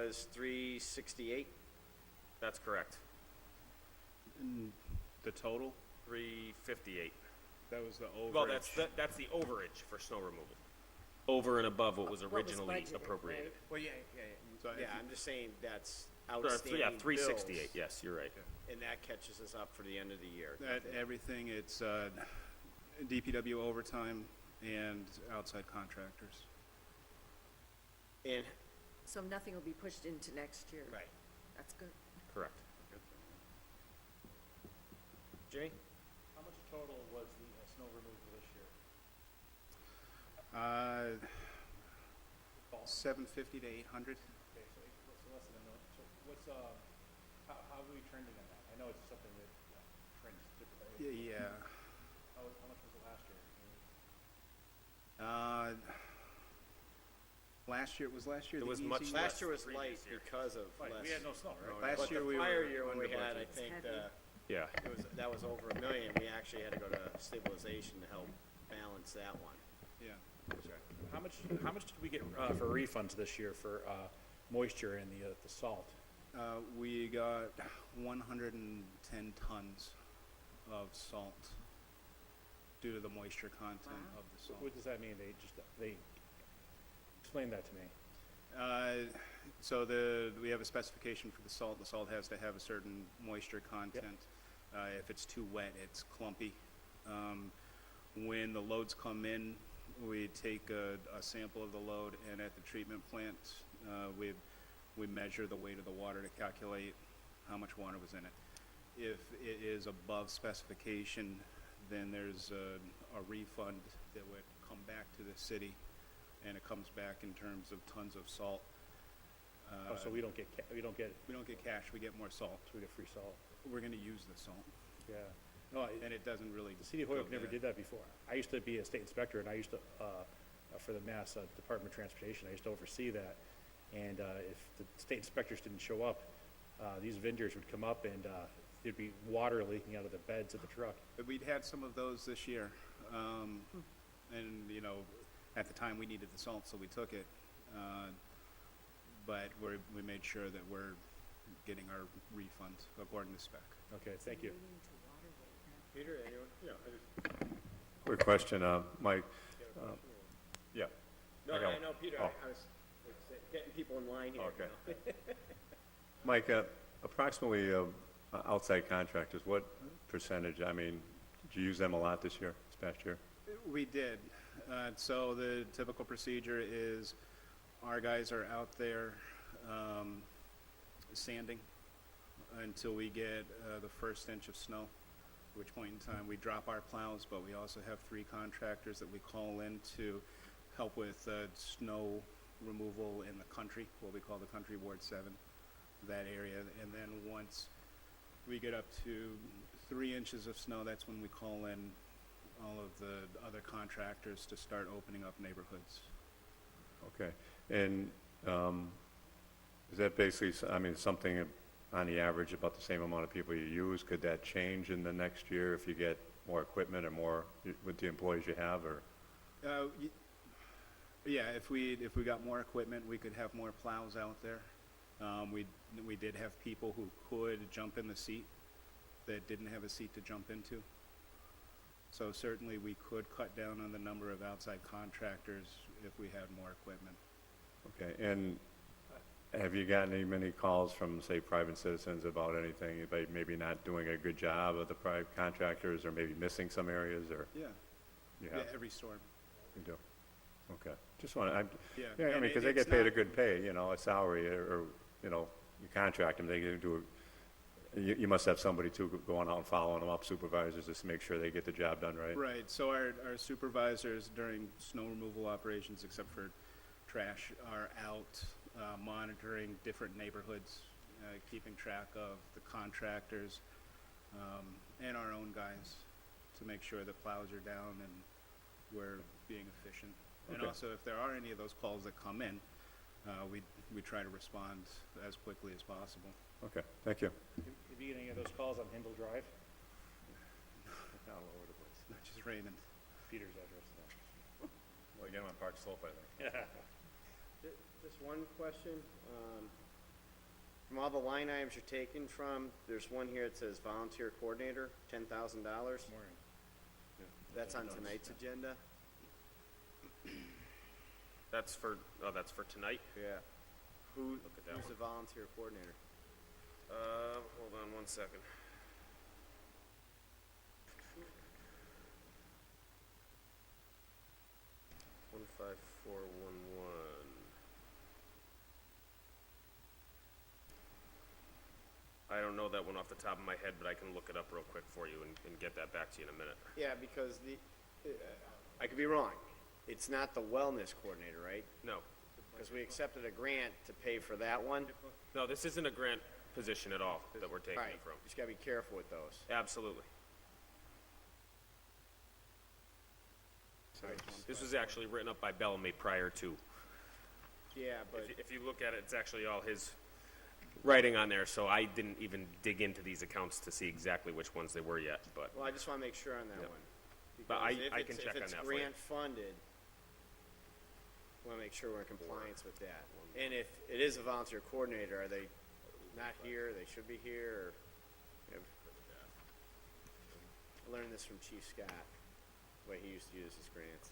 was 368. That's correct. And the total, 358. that was the overage. Well, that's the overage for snow removal. Over and above what was What was originally budgeted, appropriated. Well, So yeah, if you- I'm just saying that's So, outstanding yeah, 368, bills, yes, you're right. and that catches us up for the end of the year. That, everything, it's DPW overtime and outside contractors. And, So nothing will be pushed into next year? right, That's good. Correct. Jimmy? How much total was the snow removal this year? 750 to 800. Okay, so less than $1 million. So what's, how are we trending on that? I know it's something that trends differently. Yeah. How much was it last year? Last year, was last year It the was easy much year? Last year was previous light year. because of Like, less. we had no snow, right? Last But year the we prior were year when we under had, I budget. think, It's Yeah. that was over $1 million. We actually had to go to stabilization to help balance that one. Yeah. How much did we get for refunds this year for moisture and the salt? We got 110 tons of salt due to the moisture content Wow. of the salt. What does that mean? They explain that to me. So we have a specification for the salt. The salt has to have a certain moisture content. If it's too wet, it's clumpy. When the loads come in, we take a sample of the load, and at the treatment plant, we measure the weight of the water to calculate how much water was in it. If it is above specification, then there's a refund that would come back to the city, and it comes back in terms of tons of salt. So we don't get We don't get cash, we get more salt. so we get free salt. We're gonna use the salt, Yeah. No, and it doesn't really. the city of go Hoyoke never bad. did that before. I used to be a state inspector, and I used to, for the Mass Department of Transportation, I used to oversee that. And if the state inspectors didn't show up, these vendors would come up, and there'd be water leaking out of the beds of the truck. But we'd had some of those this year, and, you know, at the time, we needed the salt, so we took it. But we made sure that we're getting our refund according to spec. Okay, thank you. Peter, anyone? Yeah. Quick question, Mike. Yeah. No, I got I one. know, Peter, Oh. I was getting people in line here. Okay. you know. Mike, approximately outside contractors, what percentage, I mean, did you use them a lot this past year? We did. So the typical procedure is our guys are out there sanding until we get the first inch of snow, at which point in time we drop our plows, but we also have 3 contractors that we call in to help with snow removal in the country, what we call the country Ward 7, that area. And then once we get up to 3 inches of snow, that's when we call in all of the other contractors to start opening up neighborhoods. Okay. And is that basically, I mean, something on the average about the same amount of people you use? Could that change in the next year if you get more equipment or more with the employees you have, or? Yeah, if we got more equipment, we could have more plows out there. We did have people who could jump in the seat that didn't have a seat to jump into. So certainly we could cut down on the number of outside contractors if we had more equipment. Okay, and have you gotten many calls from, say, private citizens about anything, about maybe not doing a good job of the private contractors, or maybe missing some areas, or Yeah, you yeah, have? every storm. You do? Okay. Just want to, Yeah. yeah, I and mean, because they it's get paid a not- good pay, you know, a salary, or, you know, you contract them, they do, you must have somebody too going out and following them up, supervisors, just to make sure they get the job done right. Right, so our supervisors during snow removal operations, except for trash, are out monitoring different neighborhoods, keeping track of the contractors and our own guys to make sure the plows are down and we're being efficient. And Okay. also, if there are any of those calls that come in, we try to respond as quickly as possible. Okay, thank you. Have you get any of those calls on Hindle Drive? All over the place. Not just Raymond. Peter's address. Well, again, on Park Slope, I think. Just one question. From all the line items you're taking from, there's one here that says volunteer coordinator, $10,000. Morning. That's on tonight's agenda? That's for tonight? Yeah. Look at that Who's one. the volunteer coordinator? Hold on one second. One five four one one. I don't know that one off the top of my head, but I can look it up real quick for you and get that back to you in a minute. Yeah, because I could be wrong. It's not the wellness coordinator, right? No. Because we accepted a grant to pay for that one. No, this isn't a grant position at all that we're taking Right. it from. Just gotta be careful with those. Absolutely. This was actually written up by Bellamy prior to. Yeah, but, If you look at it, it's actually all his writing on there, so I didn't even dig into these accounts to see exactly which ones they were yet, but well, I just wanna make sure on that Yep. one. But I- Because if I it's- can check on that If for you. it's grant funded, wanna make sure we're in compliance with that. And if it is a volunteer coordinator, are they not here, they should be here, or? I learned this from Chief Scott, the way he used to use his grants.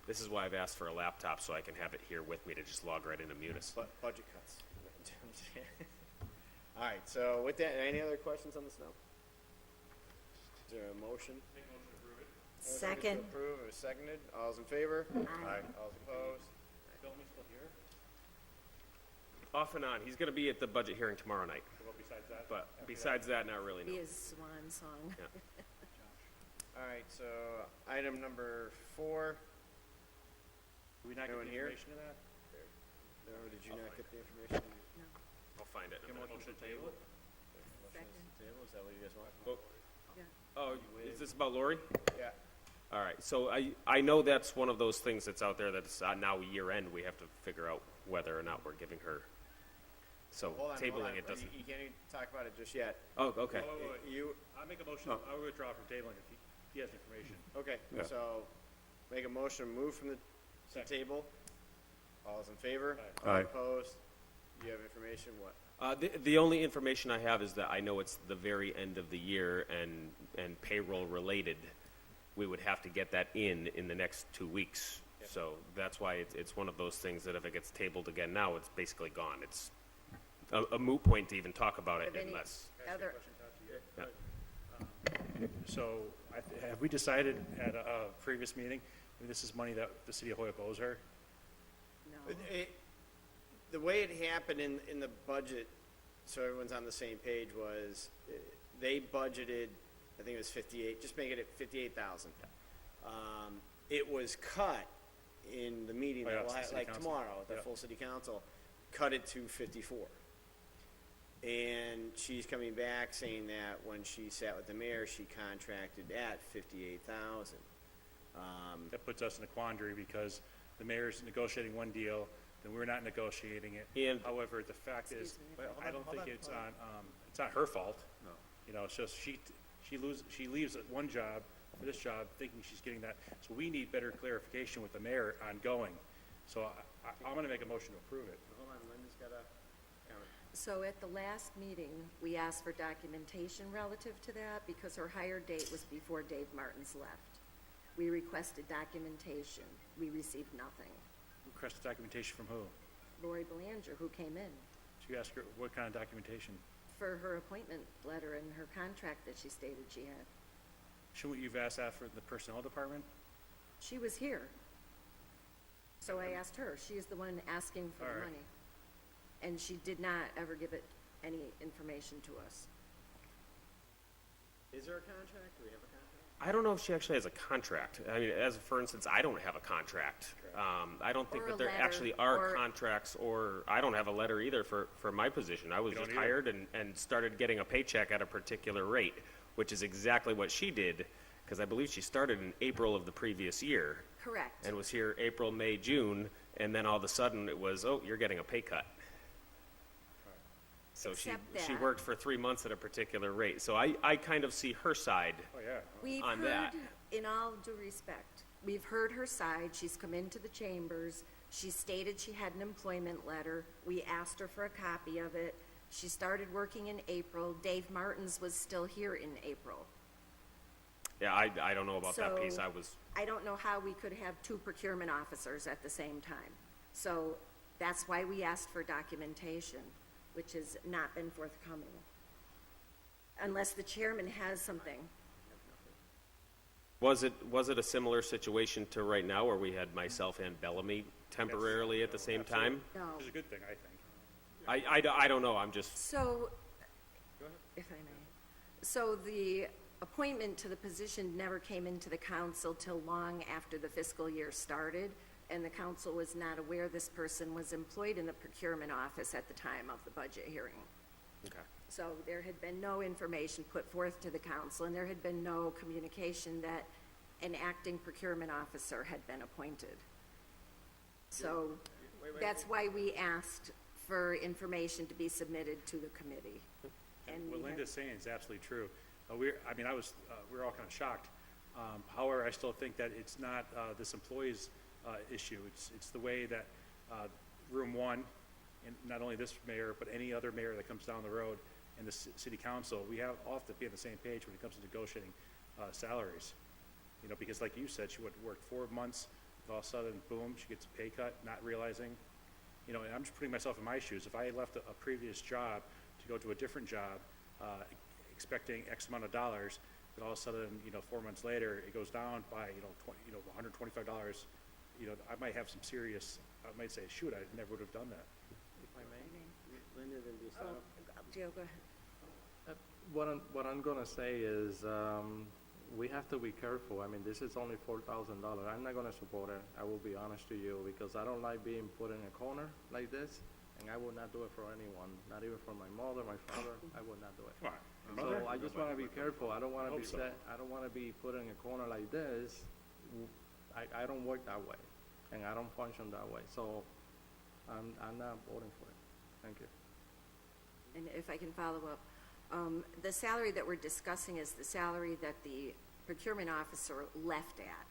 this is why I've asked for a laptop, so I can have it here with me to just log right into Munis. But budget cuts. All right, so with that, any other questions on the snow? Is there a motion? Second. Motion to approve, it was seconded, all's in favor? Aye. All's opposed? Bellamy still here? Off and on, he's gonna be at the budget hearing tomorrow night, Well, besides that? but besides that, not really, Be no. his swan song. All right, so item number 4, Do we not get the Anyone here? information to that? no, did you not get the information? No. I'll find it in a Get a minute. motion to table it? Second. Table, is that what you guys want? Oh, Yeah. Oh, is this about Lori? Yeah. All right, so I know that's one of those things that's out there that's now year end, we have to figure out whether or not we're giving her. So Hold on, hold on. tabling it doesn't, You can't even talk about it just yet. oh, okay. Wait. You, I'll make a motion, Oh. I'll withdraw from tabling if he has information. okay, Yeah. so make a motion to move from the Second. table. All's in favor? Aye. All opposed? You have information, what? The only information I have is that I know it's the very end of the year and payroll related. We would have to get that in the next 2 weeks. So that's why it's one of those things that if it gets tabled again now, it's basically gone. It's a moot point to even talk about it Have any unless. other, Yeah. So, have we decided at a previous meeting, I mean, this is money that the city of Hoyoke owes her? no. The way it happened in the budget, so everyone's on the same page, was they budgeted, I think it was 58, just make it at 58,000. It was cut in the meeting Oh, yeah, that we'll it's the have, city like council. tomorrow, at the Yeah. full city council, cut it to 54. And she's coming back saying that when she sat with the mayor, she contracted at 58,000. That puts us in a quandary because the mayor's negotiating one deal, then we're not negotiating it. And- However, the fact is, Excuse me. I don't think it's not her fault. No. You know, it's just she leaves at one job for this job thinking she's getting that. So we need better clarification with the mayor ongoing. So I'm gonna make a motion to approve it. Hold on, Linda's got a comment. So at the last meeting, we asked for documentation relative to that because her hire date was before Dave Martin's left. We requested documentation. We received nothing. Request documentation from who? Lori Belanger, who came in Did you ask her what kind of documentation? for her appointment letter and her contract that she stated she had. Shouldn't you've asked that for the personnel department? She was here. So I asked her. She is the one asking for All the right. money. And she did not ever give it any information to us. Is there a contract? Do we have a contract? I don't know if she actually has a contract. I mean, as for instance, I don't have a contract. I don't think Or that a there letter, actually are or- contracts, or I don't have a letter either for my position. I was You don't just either? hired and started getting a paycheck at a particular rate, which is exactly what she did, because I believe she started in April of the previous year Correct. and was here April, May, June, and then all of a sudden it was, oh, you're getting a pay cut. So she Except that- worked for 3 months at a particular rate. So I kind of see her side. Oh, yeah. We've on heard, that. in all due respect, we've heard her side. She's come into the chambers. She stated she had an employment letter. We asked her for a copy of it. She started working in April. Dave Martins was still here in April. Yeah, I don't know about that piece. So, I don't know how we could have two procurement officers at the same time. So that's why we asked for documentation, which has not been forthcoming. Unless the chairman has something. Was it a similar situation to right now where we had myself and Bellamy temporarily at the same time? No. Which is a good thing, I think. I don't know. I'm just, So, if I may, so the appointment to the position never came into the council till long after the fiscal year started, and the council was not aware this person was employed in the procurement office at the time of the budget hearing. okay. So there had been no information put forth to the council, and there had been no communication that an acting procurement officer had been appointed. So that's why we asked for information to be submitted to the committee. And What we had- Linda's saying is absolutely true. We were all kind of shocked. However, I still think that it's not this employee's issue. It's the way that Room 1, and not only this mayor, but any other mayor that comes down the road, and the city council, we all have to be on the same page when it comes to negotiating salaries. You know, because like you said, she would work 4 months, and all of a sudden, boom, she gets a pay cut, not realizing. You know, and I'm just putting myself in my shoes. If I had left a previous job to go to a different job, expecting X amount of dollars, but all of a sudden, 4 months later, it goes down by, $125, I might have some serious, I might say, shoot, I never would have done that. If I may, Linda, then do Oh, Joe, go ahead. What I'm gonna say is, we have to be careful. I mean, this is only $4,000. I'm not gonna support it. I will be honest to you, because I don't like being put in a corner like this, and I would not do it for anyone, not even for my mother, my father. I would not do it. Come on, your mother? So I just wanna be careful. I don't wanna Hope be so. I don't wanna be put in a corner like this. I don't work that way, and I don't function that way. So I'm not voting for it. Thank you. And if I can follow up, the salary that we're discussing is the salary that the procurement officer left at.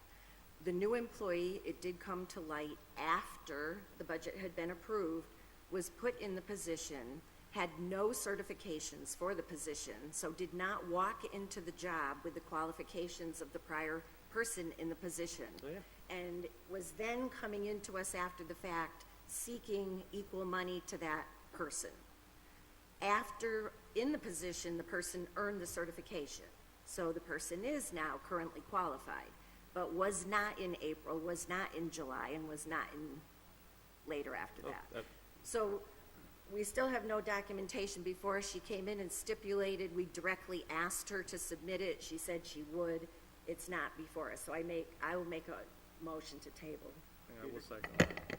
The new employee, it did come to light after the budget had been approved, was put in the position, had no certifications for the position, so did not walk into the job with the qualifications of the prior person in the position. Oh, yeah. And was then coming into us after the fact, seeking equal money to that person. After, in the position, the person earned the certification. So the person is now currently qualified, but was not in April, was not in July, and was not in later after that. So we still have no documentation before us. She came in and stipulated, we directly asked her to submit it. She said she would. It's not before us. So I will make a motion to table. And I will second that.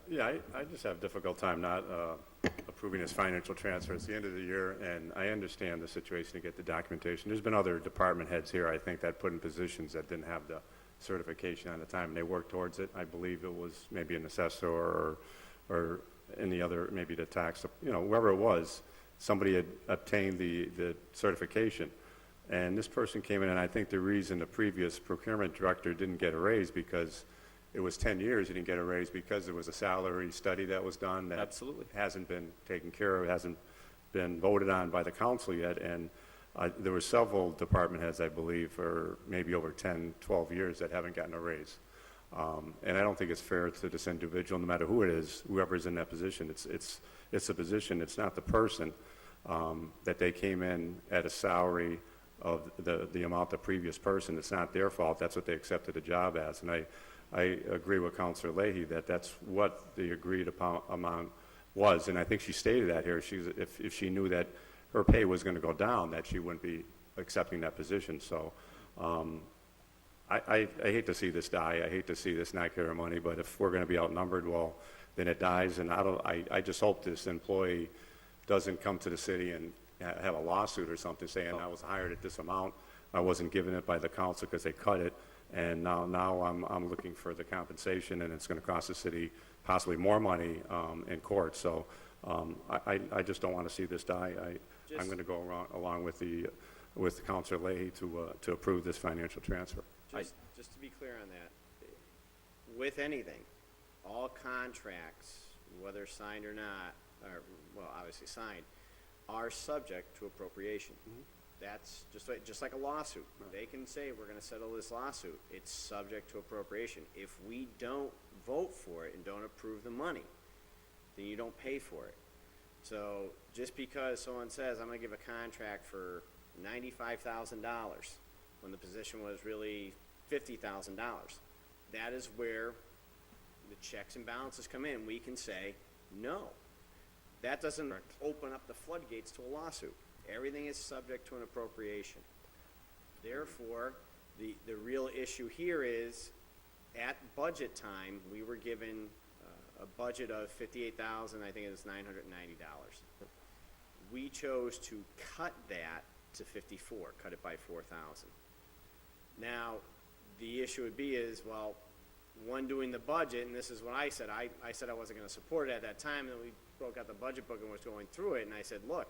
Yeah, I just have a difficult time not approving this financial transfer. It's the end of the year, and I understand the situation to get the documentation. There's been other department heads here, I think, that put in positions that didn't have the certification on the time, and they worked towards it. I believe it was maybe an assessor or any other, maybe the tax, whoever it was, somebody had obtained the certification. And this person came in, and I think the reason the previous procurement director didn't get a raise, because it was 10 years, he didn't get a raise because there was a salary study that was done that Absolutely. hasn't been taken care of, hasn't been voted on by the council yet. And there were several department heads, I believe, for maybe over 10, 12 years that haven't gotten a raise. And I don't think it's fair to this individual, no matter who it is, whoever's in that position. It's a position, it's not the person, that they came in at a salary of the amount the previous person. It's not their fault. That's what they accepted the job as. And I agree with Councilor Leahy that that's what the agreed upon amount was. And I think she stated that here. If she knew that her pay was going to go down, that she wouldn't be accepting that position. So I hate to see this die. I hate to see this not get her money. But if we're going to be outnumbered, well, then it dies. And I just hope this employee doesn't come to the city and have a lawsuit or something saying I was hired at this amount. I wasn't given it by the council because they cut it. And now I'm looking for the compensation, and it's going to cost the city possibly more money in court. So I just don't want to see this die. I'm going to go along with Councilor Leahy to approve this financial transfer. Just to be clear, clear on that. With anything, all contracts, whether signed or not, or, well, obviously signed, are subject to appropriation. That's just like a lawsuit. They can say, we're gonna settle this lawsuit. It's subject to appropriation. If we don't vote for it and don't approve the money, then you don't pay for it. So just because someone says, I'm gonna give a contract for $95,000, when the position was really $50,000, that is where the checks and balances come in. We can say, no. That doesn't open up the floodgates to a lawsuit. Everything is subject to an appropriation. Therefore, the real issue here is, at budget time, we were given a budget of $58,000, I think it was $990. We chose to cut that to 54, cut it by 4,000. Now, the issue would be is, well, one doing the budget, and this is what I said, I said I wasn't gonna support it at that time, and then we broke out the budget book and was going through it, and I said, look,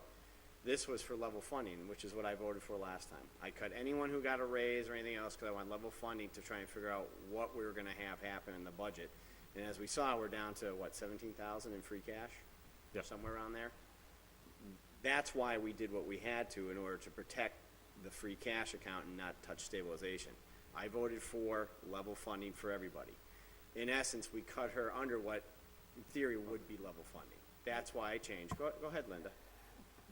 this was for level funding, which is what I voted for last time. I cut anyone who got a raise or anything else because I want level funding to try and figure out what we were gonna have happen in the budget. And as we saw, we're down to, what, 17,000 in free cash? Yep. Somewhere around there. That's why we did what we had to in order to protect the free cash account and not touch stabilization. I voted for level funding for everybody. In essence, we cut her under what, in theory, would be level funding. That's why I changed. Go ahead, Linda.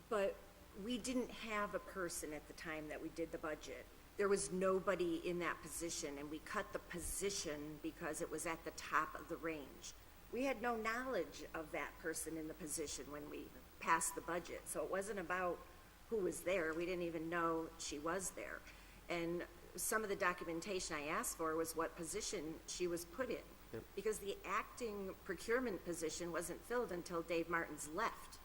But we didn't have a person at the time that we did the budget. There was nobody in that position, and we cut the position because it was at the top of the range. We had no knowledge of that person in the position when we passed the budget, so it wasn't about who was there. We didn't even know she was there. And some of the documentation I asked for was what position she was put in. Yep. Because the acting procurement position wasn't filled until Dave Martins left.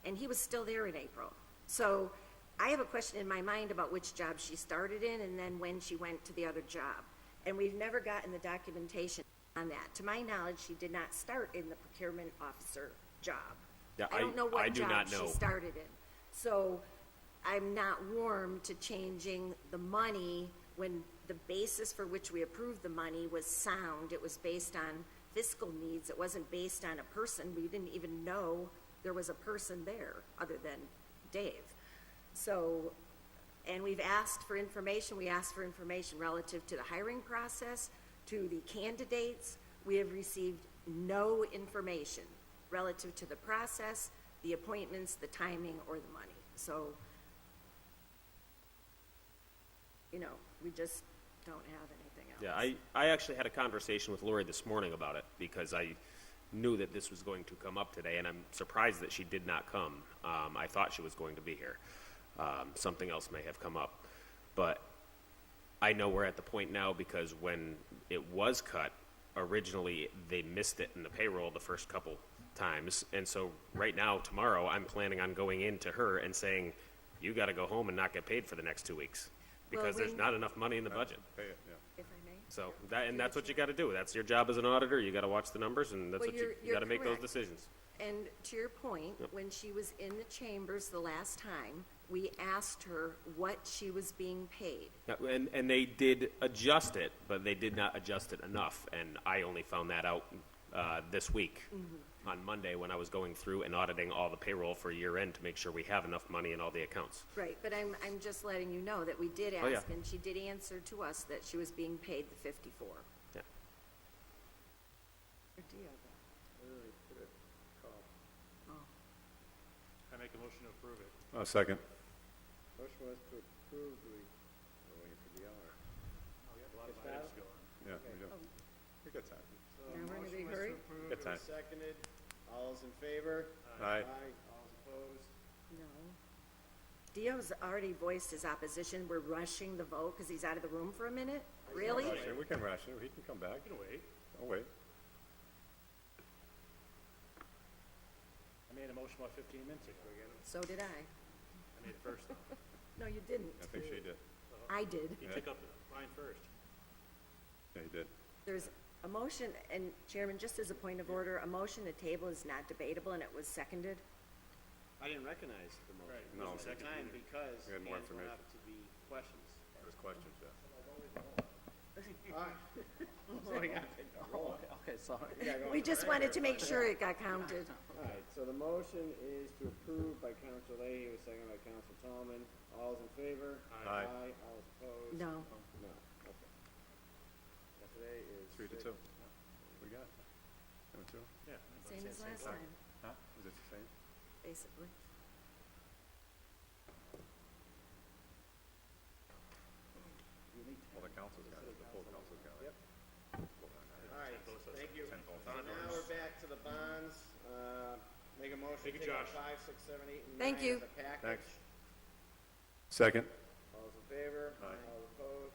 And he was still there in April. So I have a question in my mind about which job she started in and then when she went to the other job. And we've never gotten the documentation on that. To my knowledge, she did not start in the procurement officer job. Yeah, I don't know I what do job not she know. started in. So I'm not warm to changing the money when the basis for which we approved the money was sound. It was based on fiscal needs. It wasn't based on a person. We didn't even know there was a person there other than Dave. So, and we've asked for information. We asked for information relative to the hiring process, to the candidates. We have received no information relative to the process, the appointments, the timing, or the money. So, you know, we just don't have anything else. Yeah, I actually had a conversation with Lori this morning about it because I knew that this was going to come up today, and I'm surprised that she did not come. I thought she was going to be here. Something else may have come up. But I know we're at the point now because when it was cut, originally they missed it in the payroll the first couple times. And so right now, tomorrow, I'm planning on going in to her and saying, you got to go home and not get paid for the next 2 weeks because there's not enough money in the budget. Pay it, yeah. If I may? So that's what you got to do. That's your job as an auditor. You got to watch the numbers, and that's Well, what you you're got to make those correct. decisions. And to your point, when she was in the chambers the last time, we asked her what she was being paid. Yeah, and they did adjust it, but they did not adjust it enough. And I only found that out this week on Monday when I was going through and auditing all the payroll for year end to make sure we have enough money in all the accounts. Right, but I'm just letting you know that we did Oh, yeah. ask, and she did answer to us that she was being paid the 54. Yeah. I make a motion to approve it. A second. Motion was to approve, we're waiting for the hour. Oh, we have a lot of Is that- items to go on. Yeah, we do. We got time. Now we're in a big hurry? Got time. Seconded. All those in favor? Aye. All opposed? No. Dio's already voiced his opposition. We're rushing the vote because he's out of the room for a minute? Really? Rush it. We can rush it. He can come back. You can wait. I'll wait. I made a motion about 15 minutes ago. So did I. I made it first, though. No, you didn't. I think she did. I did. He took up mine first. Yeah, he did. There's a motion, and Chairman, just as a point of order, a motion to table is not debatable, and it was seconded. I didn't recognize the motion. Right. No. At the time because We had more hands went up information. to be questions. There's questions, yeah. Okay, sorry. We just wanted to make sure it got counted. All right, so the motion is to approve by Council Leahy, was seconded by Council Tallman. All's in favor? Aye. All opposed? No. No, okay. Today is 3-2. We got it. Number two? Yeah. Same as last time, Huh? Is it the same? basically. Well, the council's got it, the full council's got it. Yep. All right, thank you. So now we're back to the bonds. Make a motion to Thank you, take out Josh. 5, 6, 7, 8, and 9 Thank you. as a package. Thanks. Second? All those in favor? Aye. All opposed?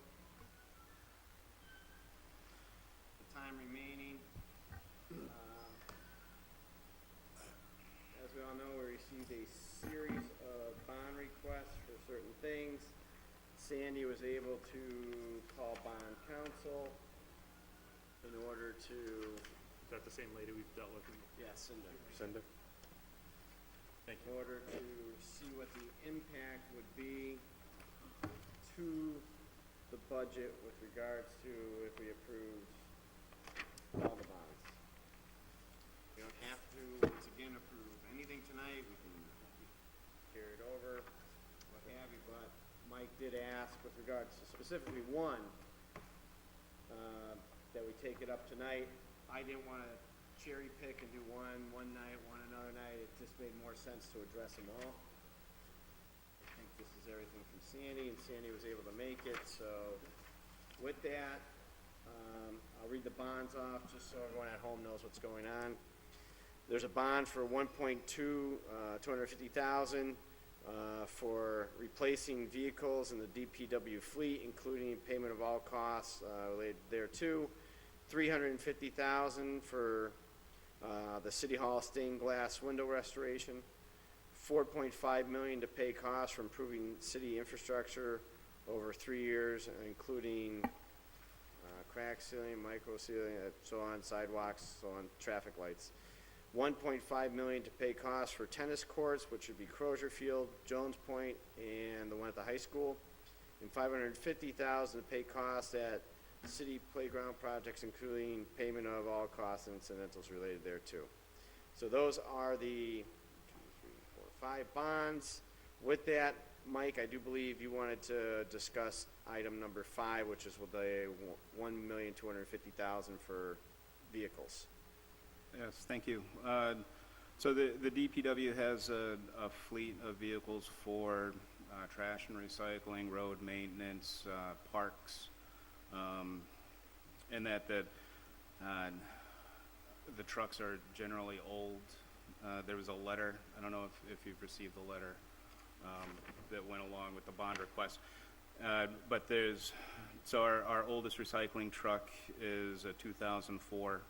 The time remaining. As we all know, we received a series of bond requests for certain things. Sandy was able to call bond counsel in order to, Is that the same lady we've dealt with? yes, Cindy? Thank in order to see what the impact would be to the budget with regards to if we approved all the bonds. We don't have to, once again, approve anything tonight, we can carry it over, what have you, but Mike did ask with regards to specifically one, that we take it up tonight. I didn't wanna cherry pick and do one night, one another night, it just made more sense to address them all. I think this is everything from Sandy, and Sandy was able to make it, so with that, I'll read the bonds off, just so everyone at home knows what's going on. There's a bond for 250,000, for replacing vehicles in the DPW fleet, including payment of all costs, related thereto. 350,000 for, the City Hall stained glass window restoration. 4.5 million to pay costs for improving city infrastructure over 3 years, including crack sealing, micro sealing, so on, sidewalks, so on, traffic lights. 1.5 million to pay costs for tennis courts, which would be Crozier Field, Jones Point, and the one at the high school. And 550,000 to pay costs at city playground projects, including payment of all costs and incidentals related thereto. So those are the 5 bonds. With that, Mike, I do believe you wanted to discuss item number 5, which is with the 1,250,000 for vehicles. Yes, thank you. So the DPW has a fleet of vehicles for trash and recycling, road maintenance, parks, and that the trucks are generally old. There was a letter, I don't know if you've received the letter that went along with the bond request. But so our oldest recycling truck is a 2004,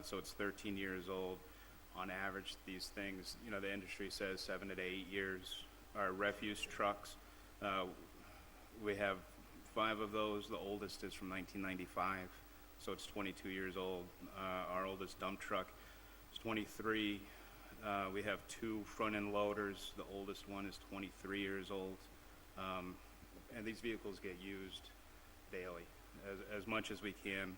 so it's 13 years old. On average, these things, the industry says 7 to 8 years. Our refuse trucks, we have 5 of those. The oldest is from 1995, so it's 22 years old. Our oldest dump truck is 23. We have 2 front-end loaders. The oldest one is 23 years old. And these vehicles get used daily, as much as we can.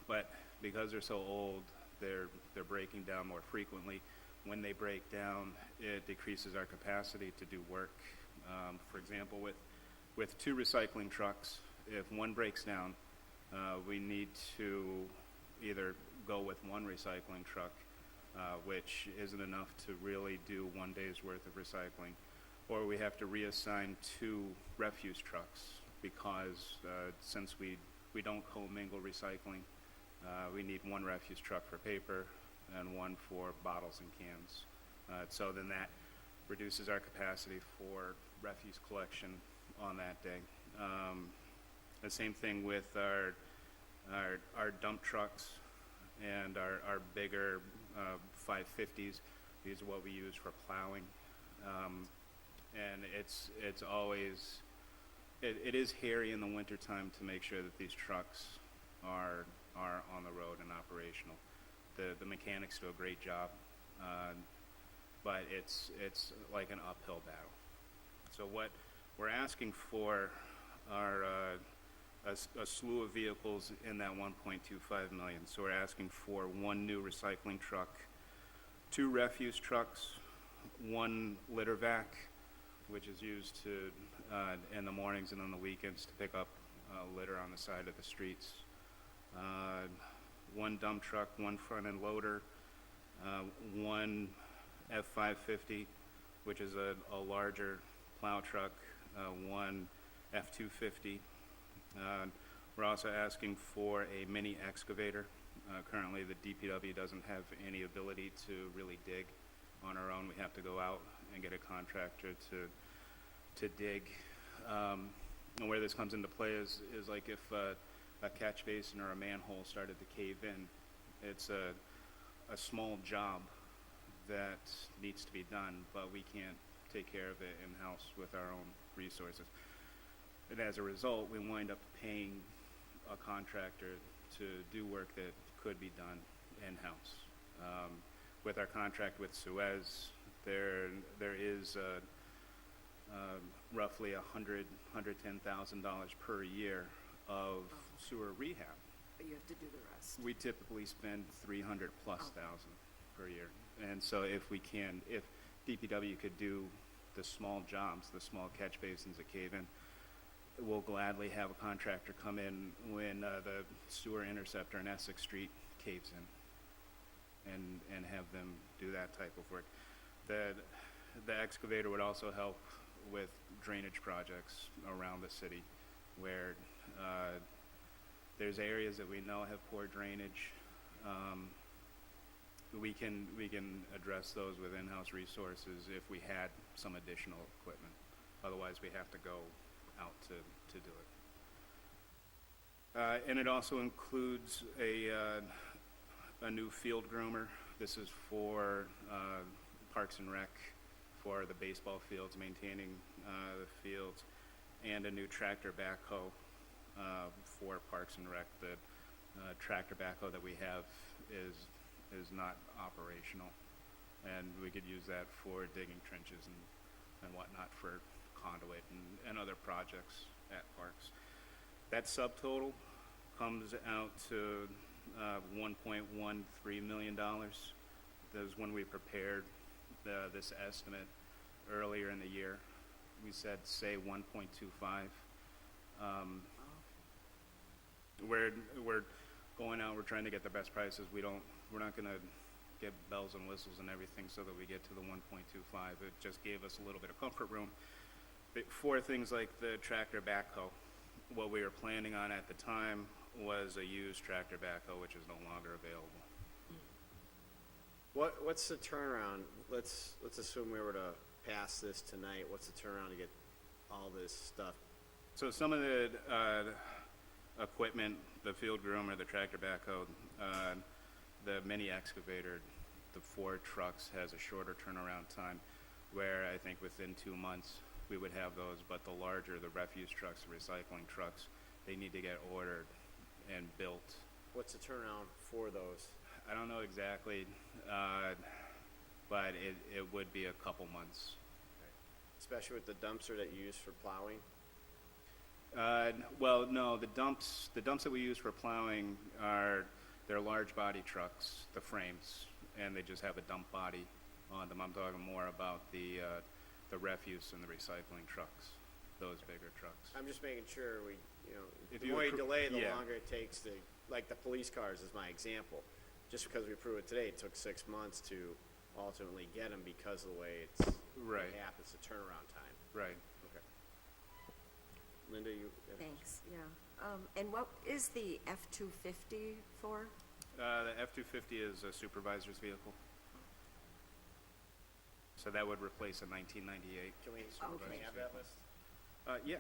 But because they're so old, they're breaking down more frequently. When they break down, it decreases our capacity to do work. For example, with 2 recycling trucks, if one breaks down, we need to either go with 1 recycling truck, which isn't enough to really do 1 day's worth of recycling, or we have to reassign 2 refuse trucks because since we don't commingle recycling, we need 1 refuse truck for paper and 1 for bottles and cans. So then that reduces our capacity for refuse collection on that day. The same thing with our dump trucks and our bigger 550s. These are what we use for plowing. And it's always, it is hairy in the wintertime to make sure that these trucks are on the road and operational. The mechanics do a great job, but it's like an uphill battle. So what we're asking for are a slew of vehicles in that 1.25 million. So we're asking for 1 new recycling truck, 2 refuse trucks, 1 litter vac, which is used to, in the mornings and on the weekends to pick up litter on the side of the streets. 1 dump truck, 1 front-end loader, 1 F-550, which is a larger plow truck, 1 F-250. We're also asking for a mini excavator. Currently, the DPW doesn't have any ability to really dig on our own. We have to go out and get a contractor to dig. And where this comes into play is like if a catch basin or a manhole started to cave in. It's a small job that needs to be done, but we can't take care of it in-house with our own resources. And as a result, we wind up paying a contractor to do work that could be done in-house. With our contract with Suez, there is roughly $110,000 per year of sewer rehab. But you have to do the rest. We typically spend 300+ thousand per year. And so if DPW could do the small jobs, the small catch basins that cave in, we'll gladly have a contractor come in when the sewer interceptor in Essex Street caves in and have them do that type of work. The excavator would also help with drainage projects around the city where there's areas that we know have poor drainage. We can address those with in-house resources if we had some additional equipment. Otherwise, we have to go out to do it. And it also includes a new field groomer. This is for Parks and Rec, for the baseball fields, maintaining the fields, and a new tractor backhoe for Parks and Rec. The tractor backhoe that we have is not operational, and we could use that for digging trenches and whatnot for conduit and other projects at parks. That subtotal comes out to $1.13 million. That was when we prepared this estimate earlier in the year. We said, say, 1.25. We're going out, we're trying to get the best prices. We're not going to get bells and whistles and everything so that we get to the 1.25. It just gave us a little bit of comfort room. But for things like the tractor backhoe, what we were planning on at the time was a used tractor backhoe, which is no longer available. What's the turnaround? Let's assume we were to pass this tonight. What's the turnaround to get all this stuff? So some of the equipment, the field groomer, the tractor backhoe, the mini excavator, the 4 trucks has a shorter turnaround time, where I think within 2 months we would have those. But the larger, the refuse trucks, the recycling trucks, they need to get ordered and built. What's the turnaround for those? I don't know exactly, but it would be a couple months. Especially with the dumpster that you use for plowing? Well, no, the dumps that we use for plowing they're large body trucks, the frames, and they just have a dump body on them. I'm talking more about the refuse and the recycling trucks, those bigger trucks. I'm just making sure If the you more you appro- delay, the yeah. longer it takes to, like the police cars is my example. Just because we approved it today, it took 6 months to ultimately get them because of the way it's Right. it happens, the turnaround time. Right. Okay. Linda, you? Thanks, yeah. And what is the F-250 for? The F-250 is a supervisor's vehicle. So that would replace a 1998 Can we supervisor's have that list? Yeah.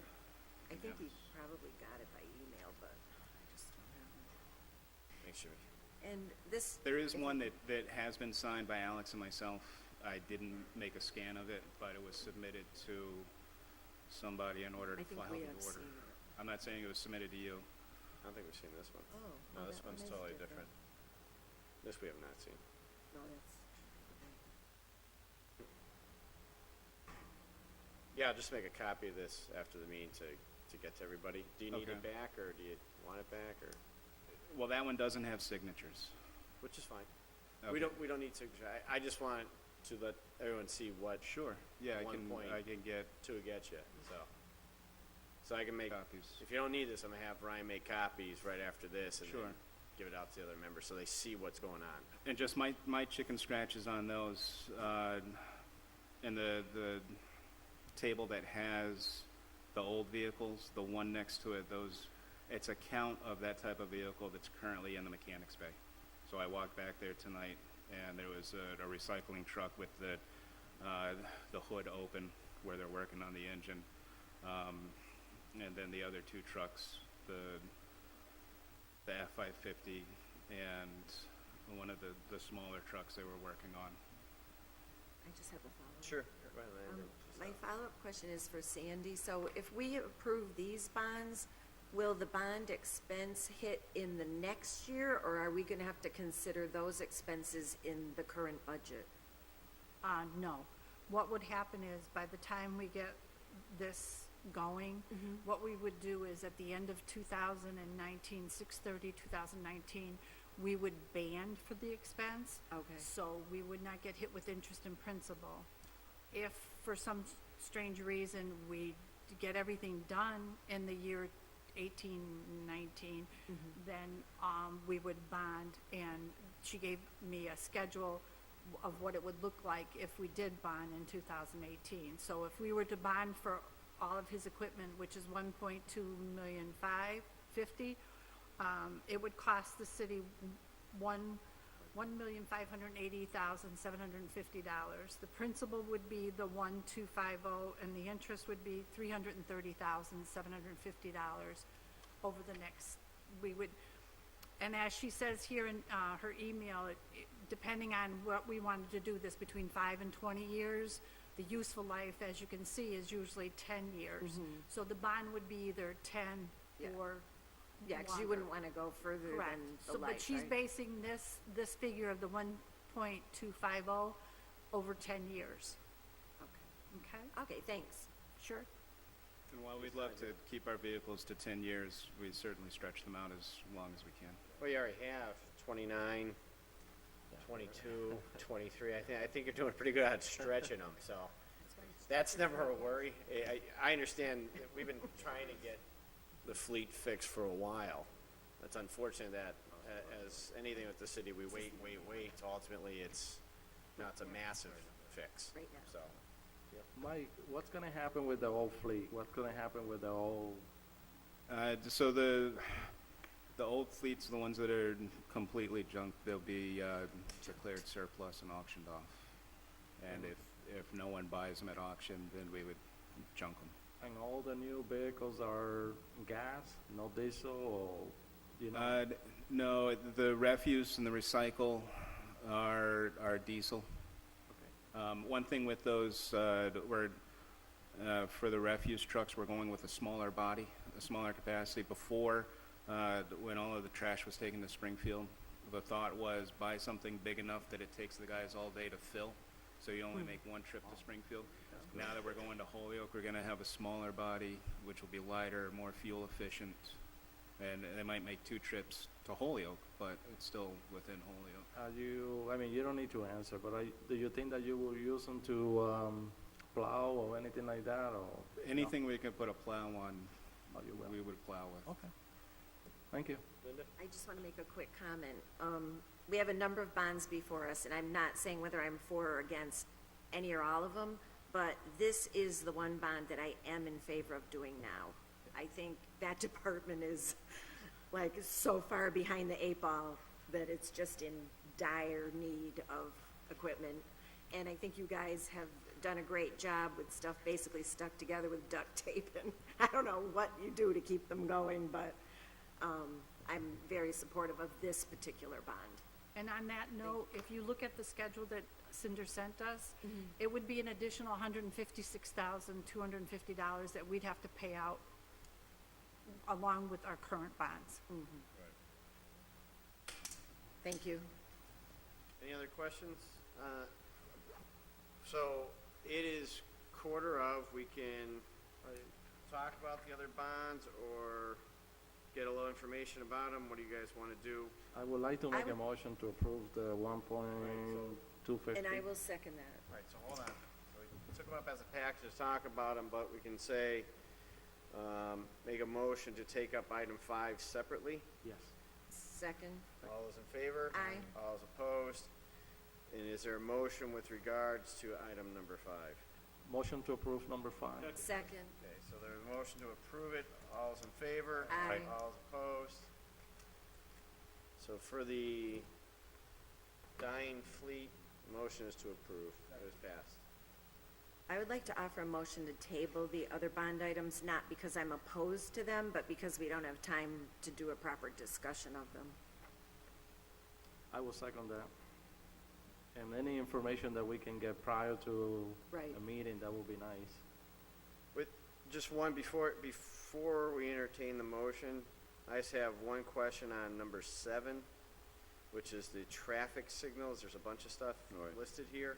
I think Yeah. we probably got it by email, but I just don't have it. Make sure. And this. There is one that has been signed by Alex and myself. I didn't make a scan of it, but it was submitted to somebody in order I to think file we the have order. seen it. I'm not saying it was submitted to you. I don't think we've seen this one. Oh. No, oh, this that one one's is totally different. This we have not seen. No, that's. Yeah, I'll just make a copy of this after the meeting to to get to everybody. Do you need it Okay. back, or do you want it back, or, Well, that one doesn't have signatures. which is fine. Okay. We don't need signature. I just want to let everyone see what Sure, yeah, One point. I can get to get you, so. So I can make, copies. if you don't need this, I'm gonna have Ryan make copies right after this and Sure. then give it out to the other members so they see what's going on. And just my chicken scratches on those, and the table that has the old vehicles, the one next to it, those, it's a count of that type of vehicle that's currently in the mechanics bay. So I walked back there tonight, and there was a recycling truck with the hood open where they're working on the engine. And then the other two trucks, the F-550 and one of the smaller trucks they were working on. I just have a follow-up. Sure. My follow-up question is for Sandy. So if we approve these bonds, will the bond expense hit in the next year, or are we gonna have to consider those expenses in the current budget? No. What would happen is, by the time we get this going, what we would do is, at the end of 2019, 6/30/2019, we would band for the expense. Okay. So we would not get hit with interest and principal. If, for some strange reason, we get everything done in the year 18-19, then we would bond, and she gave me a schedule of what it would look like if we did bond in 2018. So if we were to bond for all of his equipment, which is 1.250, it would cost the city $1,580,750. The principal would be the 1,250, and the interest would be $330,750 over the next. And as she says here in her email, depending on what we wanted to do this between 5 and 20 years, the useful life, as you can see, is usually 10 years. So the bond would be either 10 or Yeah, because you wouldn't want to go further correct. than the So, life, but she's right? basing this figure of the 1.250 over 10 years. Okay? Okay, thanks. Sure. And while we'd love to keep our vehicles to 10 years, we certainly stretch them out as long as we can. Well, you already have 29, 22, 23. I think you're doing pretty good at stretching them, so that's never a worry. I understand that we've been trying to get the fleet fixed for a while. It's unfortunate that, as anything with the city, we wait. Ultimately, it's a massive fix. Right now. So, Mike, what's gonna happen with the old fleet? What's gonna happen with the old, So the old fleets, the ones that are completely junk, they'll be declared surplus and auctioned off. And if no one buys them at auction, then we would junk them. and all the new vehicles are gas, no diesel, or, you know? No, the refuse and the recycle are diesel. One thing with those, for the refuse trucks, we're going with a smaller body, a smaller capacity. Before, when all of the trash was taken to Springfield, the thought was buy something big enough that it takes the guys all day to fill, so you only make one trip to Springfield. Now that we're going to Holyoke, we're gonna have a smaller body, which will be lighter, more fuel efficient, and they might make 2 trips to Holyoke, but it's still within Holyoke. I mean, you don't need to answer, but do you think that you will use them to plow or anything like that, or? Anything we can put a plow on, Oh, you will. we would plow with. Okay. Thank you. Linda? I just want to make a quick comment. We have a number of bonds before us, and I'm not saying whether I'm for or against any or all of them, but this is the one bond that I am in favor of doing now. I think that department is like so far behind the 8 ball that it's just in dire need of equipment. And I think you guys have done a great job with stuff basically stuck together with duct tape, and I don't know what you do to keep them going, but I'm very supportive of this particular bond. And on that note, if you look at the schedule that Cinder sent us, it would be an additional $156,250 that we'd have to pay out along with our current bonds. Thank you. Any other questions? So it is 1:15. We can talk about the other bonds or get a little information about them? What do you guys want to do? I would like to make a would- motion to approve the 1.250. And I will second that. All right, so hold on. So we took them up as a package to talk about them, but we can say, make a motion to take up item 5 separately. Yes. Second, All those in favor? Aye. All those opposed? And is there a motion with regards to item number 5? Motion to approve number 5. second, Okay, so there's a motion to approve it. All those in favor? Aye. All those opposed? So for the dying fleet, motion is to approve. It was passed. I would like to offer a motion to table the other bond items, not because I'm opposed to them, but because we don't have time to do a proper discussion of them. I will second that. And any information that we can get prior to Right. a meeting, that would be nice. With just one, before we entertain the motion, I just have one question on number 7, which is the traffic signals. There's a bunch of stuff Right. listed here.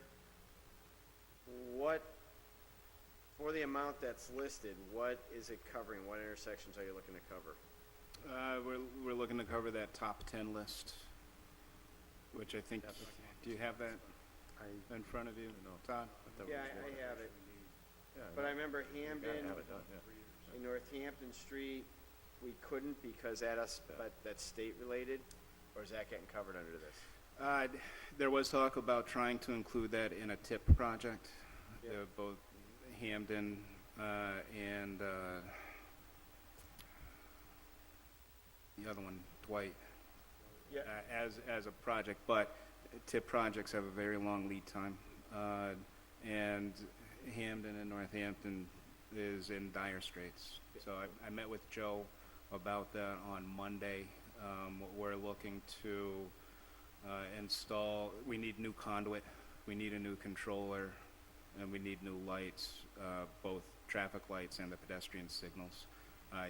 What, for the amount that's listed, what is it covering? What intersections are you looking to cover? We're looking to cover that top 10 list, which I think, do you have that in front of you, Todd? Yeah, I have it. Yeah, But I remember you gotta Hamden have it done, yeah. and Northampton Street, we couldn't because but that's state related, or is that getting covered under this? There was talk about trying to include that in a TIP project, Yeah. both Hamden and the other one, Dwight, Yeah. as a project, but TIP projects have a very long lead time, and Hamden and Northampton is in dire straits. So I met with Joe about that on Monday. We're looking to install, we need new conduit, we need a new controller, and we need new lights, both traffic lights and the pedestrian signals.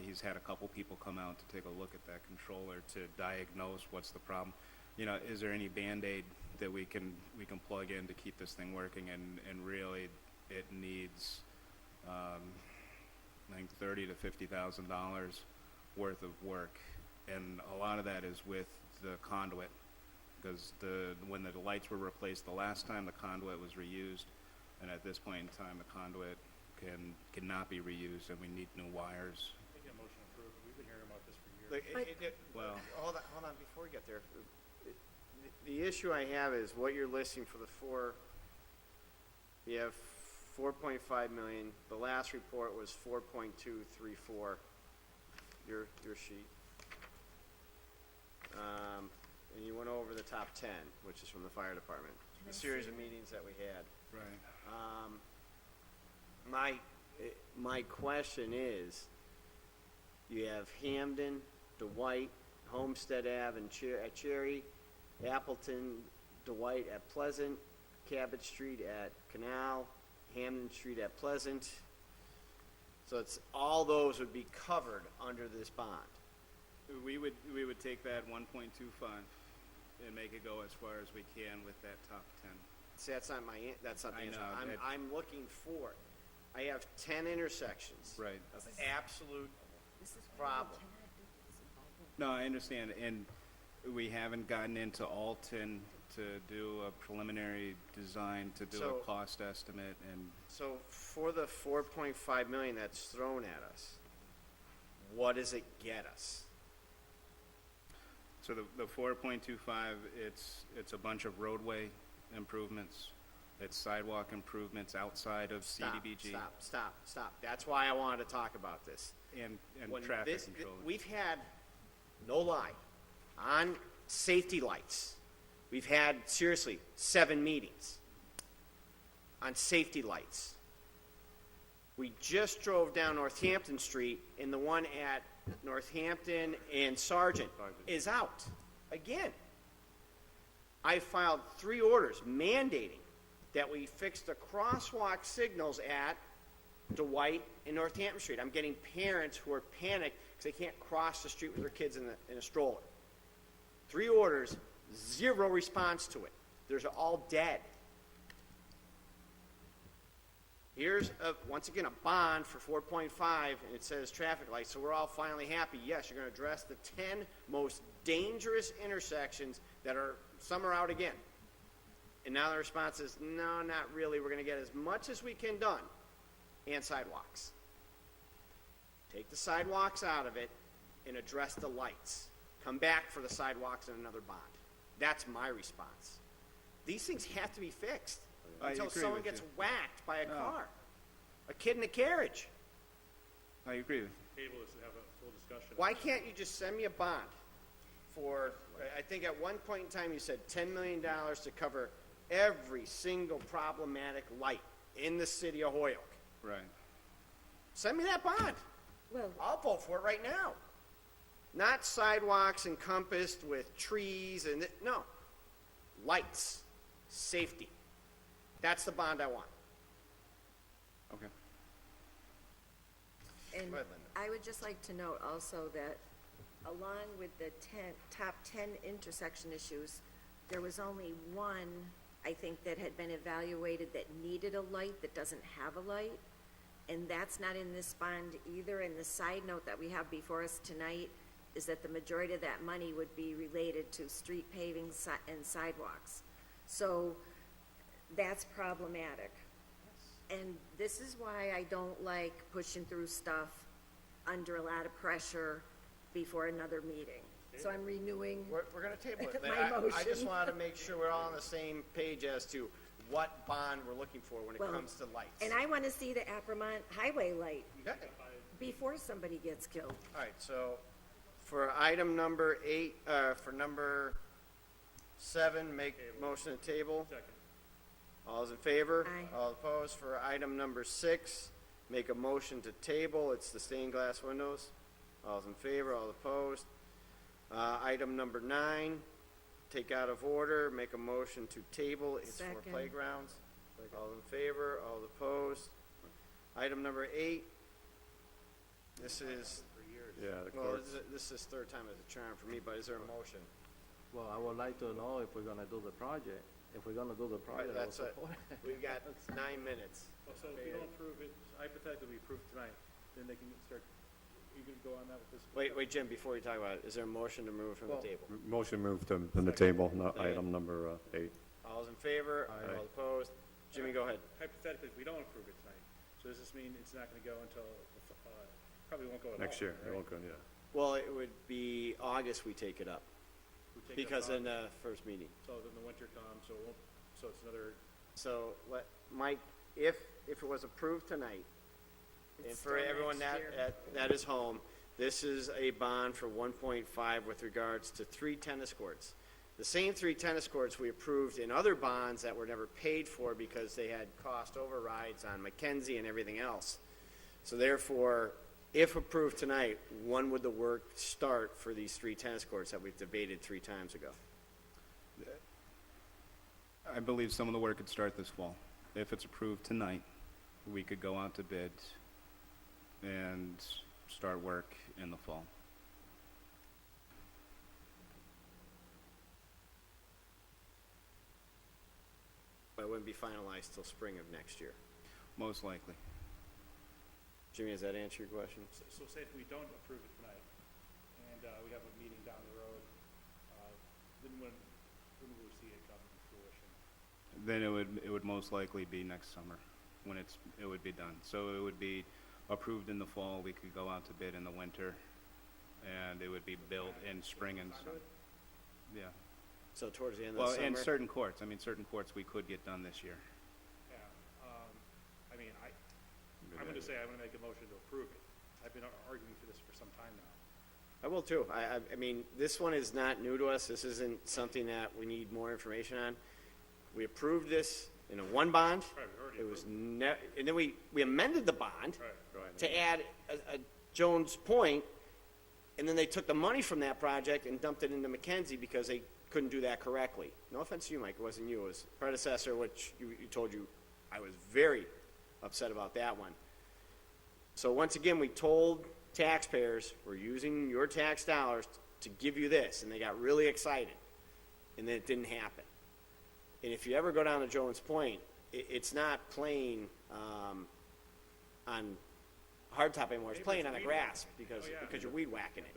He's had a couple people come out to take a look at that controller to diagnose what's the problem. You know, is there any Band-Aid that we can plug in to keep this thing working? And really, it needs, I think $30,000 to $50,000 worth of work, and a lot of that is with the conduit, because when the lights were replaced the last time, the conduit was reused, and at this point in time, the conduit cannot be reused, and we need new wires. Making a motion to approve, we've been hearing about this for years. Like, Well- hold on, before we get there. The issue I have is what you're listing for the 4, you have 4.5 million. The last report was 4.234, your sheet. And you went over the top 10, which is from the fire department, the series of meetings that we had. Right. My question is, you have Hamden, Dwight, Homestead Ave and at Cherry, Appleton, Dwight at Pleasant, Cabot Street at Canal, Hamden Street at Pleasant. So it's, all those would be covered under this bond. We would take that 1.25 and make it go as far as we can with that top 10. See, that's not the I answer. know, I'm looking for it. I have 10 intersections. Right. Of absolute problem. No, I understand, and we haven't gotten into Alton to do a preliminary design, to do So- a cost estimate, and So for the 4.5 million that's thrown at us, what does it get us? so the 4.25, it's a bunch of roadway improvements, it's sidewalk improvements outside of CDBG. Stop. That's why I wanted to talk about this. And When traffic control. We've had, no lie, on safety lights, we've had, seriously, 7 meetings on safety lights. We just drove down Northampton Street, and the one at Northampton and Sargent is out again. I filed 3 orders mandating that we fix the crosswalk signals at Dwight and Northampton Street. I'm getting parents who are panicked because they can't cross the street with their kids in a stroller. 3 orders, 0 response to it. They're all dead. Here's, once again, a bond for 4.5, and it says traffic lights, so we're all finally happy. Yes, you're going to address the 10 most dangerous intersections that are, some are out again. And now the response is, no, not really. We're going to get as much as we can done, and sidewalks. Take the sidewalks out of it and address the lights. Come back for the sidewalks and another bond. That's my response. These things have to be fixed I until agree someone with gets you. whacked by a No. car, a kid in a carriage. I agree with you. Table is to have a full discussion. Why can't you just send me a bond for, I think at one point in time you said $10 million to cover every single problematic light in the city of Hoyoke. Right. Send me that bond. Well, I'll vote for it right now. Not sidewalks encompassed with trees and, no. Lights, safety. That's the bond I want. Okay. and Go ahead, Linda. I would just like to note also that along with the top 10 intersection issues, there was only one, I think, that had been evaluated that needed a light that doesn't have a light. And that's not in this bond either. And the side note that we have before us tonight is that the majority of that money would be related to street paving and sidewalks. So that's problematic. And this is why I don't like pushing through stuff under a lot of pressure before another meeting. So I'm renewing, We're going to table it. My I just motion. wanted to make sure we're all on the same page as to what bond we're looking for when it Well, comes to lights. and I want to see the Apremont Highway light Okay. before somebody gets killed. All right, so for item number 8, for number 7, make motion to table. Second. All those in favor? Aye. All opposed? For item number 6, make a motion to table. It's the stained glass windows. All those in favor? All opposed? Item number 9, take out of order, make a motion to table. It's for Second. playgrounds. All in favor? All opposed? Item number 8, this is, Yeah, the well, courts. this is third time as a charm for me, but is there a motion? Well, I would like to know if we're gonna do the project. If we're gonna do the All right, project, I'll that's it. support it. We've got 9 minutes. Well, so if we don't approve it, hypothetically we approve tonight, then they can start, you can go on that with this. Wait, Jim, before you talk about it, is there a motion to move from the Well- table? Motion moved to, from the table, not item number 8. All those in favor? Aye. All opposed? Jimmy, go ahead. Hypothetically, if we don't approve it tonight, so does this mean it's not gonna go until, probably won't go at all? Next year, it right? won't go, yeah. Well, it would be August we take it up, We take it because up in the first meeting. So then the winter comes, so it won't, so it's another, So, Mike, if it was approved tonight, and It's for still everyone next that, year. that is home, this is a bond for 1.5 with regards to 3 tennis courts. The same 3 tennis courts we approved in other bonds that were never paid for because they had cost overrides on Mackenzie and everything else. So therefore, if approved tonight, when would the work start for these 3 tennis courts that we've debated 3 times ago? I believe some of the work could start this fall. If it's approved tonight, we could go out to bid and start work in the fall. But it wouldn't be finalized till spring of next year. Most likely. Jimmy, does that answer your question? so say if we don't approve it tonight, and, we have a meeting down the road, then when will we see it come to fruition? Then it would most likely be next summer when it would be done. So it would be approved in the fall, we could go out to bid in the winter, and it would be built in spring and summer. Yeah. So towards the end of Well, the summer? in certain courts, certain courts we could get done this year. Yeah, I mean, I'm gonna say I'm gonna make a motion to approve it. I've been arguing for this for some time now. I will too. I mean, this one is not new to us. This isn't something that we need more information on. We approved this in a 1 bond. Right, we already It was and then we amended the bond Right. to add a Jones Point, and then they took the money from that project and dumped it into Mackenzie because they couldn't do that correctly. No offense to you, Mike, it wasn't you. It was predecessor, which you told you I was very upset about that one. So once again, we told taxpayers, we're using your tax dollars to give you this, and they got really excited, and then it didn't happen. And if you ever go down to Jones Point, it's not playing, on hardtop anymore, it's playing on the grass because you're weed whacking it.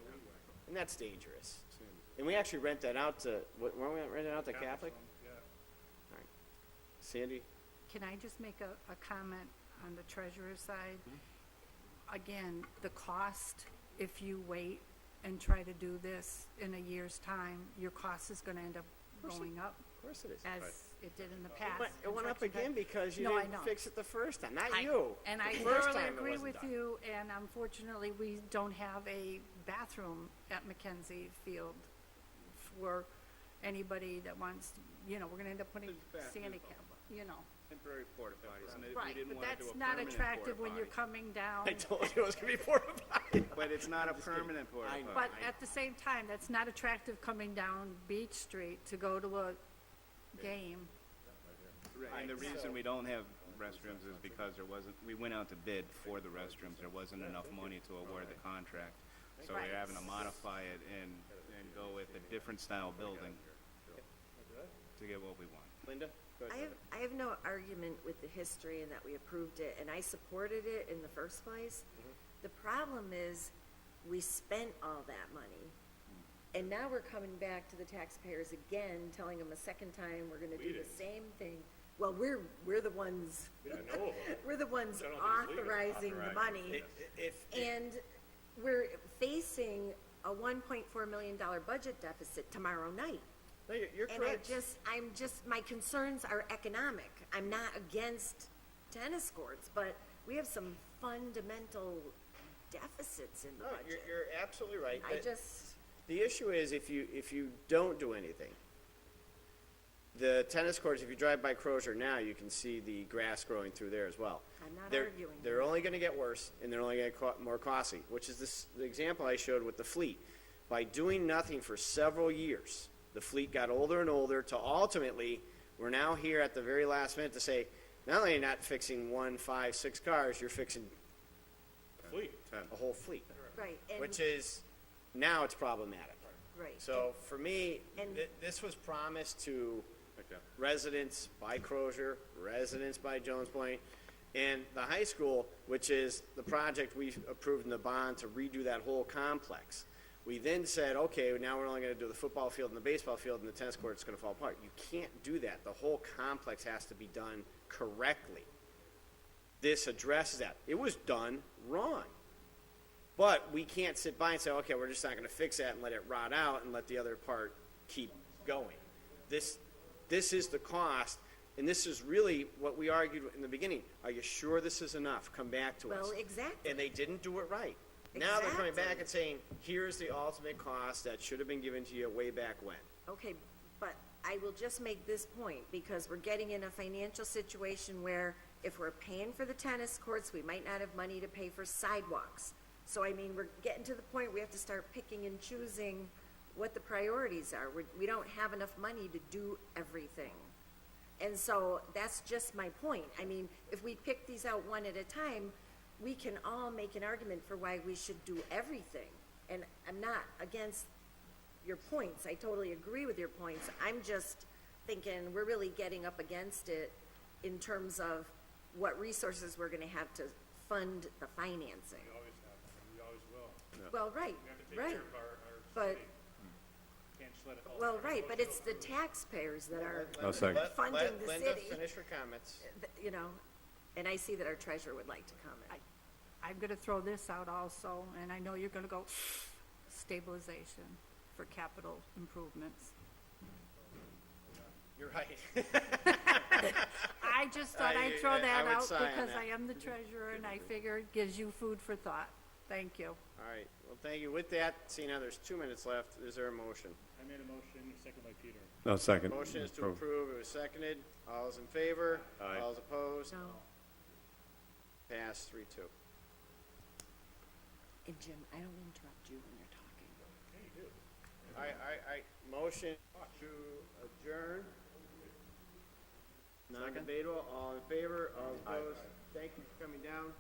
And that's dangerous. And we actually rent that out to, weren't we renting it out to Catholic? Yeah. All right. Sandy? Can I just make a comment on the treasurer's side? Again, the cost, if you wait and try to do this in a year's time, your cost is gonna end up going up, Of course it is. as it did in the past. But it went up Unfortunately, again because you No, I didn't know. fix it the first time, not I- you. And The I first thoroughly time it agree wasn't with done. you, and unfortunately, we don't have a bathroom at Mackenzie Field for anybody that wants, we're gonna end up putting There's sandy bathroom. camp, Temporary porta potties, and we Right, didn't but want to do that's a not permanent attractive when porta you're potty. coming down. I told you it was gonna be porta potty. But it's not a permanent porta I potty. know. But at the same time, that's not attractive coming down Beach Street to go to a game. Right, and the reason we don't have restrooms is because we went out to bid for the restrooms, there wasn't enough money to award the contract. So Right. we're having to modify it and go with a different style building to get what we want. Linda? Go ahead, Linda. I have no argument with the history and that we approved it, and I supported it in the first place. The problem is, we spent all that money, and now we're coming back to the taxpayers again, telling them a second time, we're gonna do the same thing. Well, we're the ones, we're the ones authorizing the money. And we're facing a $1.4 million budget deficit tomorrow night. No, you're And correct. my concerns are economic. I'm not against tennis courts, but we have some fundamental deficits in the No, budget. you're absolutely right. The issue is if you don't do anything, the tennis courts, if you drive by Crozier now, you can see the grass growing through there as well. I'm not They're- arguing. They're only gonna get worse, and they're only gonna get more costly, which is the example I showed with the fleet. By doing nothing for several years, the fleet got older and older to ultimately, we're now here at the very last minute to say, not only are you not fixing 1, 5, 6 cars, you're fixing a whole fleet, Right, and, which is, now it's problematic. right. So for me, And- this was promised to residents by Crozier, residents by Jones Point, and the high school, which is the project we approved in the bond to redo that whole complex. We then said, okay, now we're only gonna do the football field and the baseball field, and the tennis court's gonna fall apart. You can't do that. The whole complex has to be done correctly. This addresses that. It was done wrong. But we can't sit by and say, okay, we're just not gonna fix that and let it rot out and let the other part keep going. This is the cost, and this is really what we argued in the beginning. Are you sure this is enough? Come back to us. Well, exactly. And they didn't do it right. Now they're coming back Exactly. and saying, here's the ultimate cost that should have been given to you way back when. Okay, but I will just make this point, because we're getting in a financial situation where if we're paying for the tennis courts, we might not have money to pay for sidewalks. So, I mean, we're getting to the point we have to start picking and choosing what the priorities are. We don't have enough money to do everything. And so, that's just my point. I mean, if we pick these out one at a time, we can all make an argument for why we should do everything. And I'm not against your points. I totally agree with your points. I'm just thinking we're really getting up against it in terms of what resources we're gonna have to fund the financing. We always have, and we always will. Well, right, We have to take right. care of our But, city. Can't just let it fall well, apart. right, but it's the taxpayers that are, I'll second. Funding the Linda, city. finish your comments. you know, and I see that our treasurer would like to comment. I'm gonna throw this out also, and I know you're gonna go stabilization for capital improvements. You're right. I just thought I'd throw I that would out sigh on because that. I am the treasurer and I figure it gives you food for thought. Thank you. All right, well, thank you. With that, seeing how there's 2 minutes left, is there a motion? I made a motion, second by Peter. No, second. Motion is to approve, it was seconded. All those in favor? Aye. All those opposed? No, Passed 3-2. and Jim, I don't interrupt you when you're talking. Motion to adjourn. Non-debatable, all in favor, all opposed? Thank you for coming down.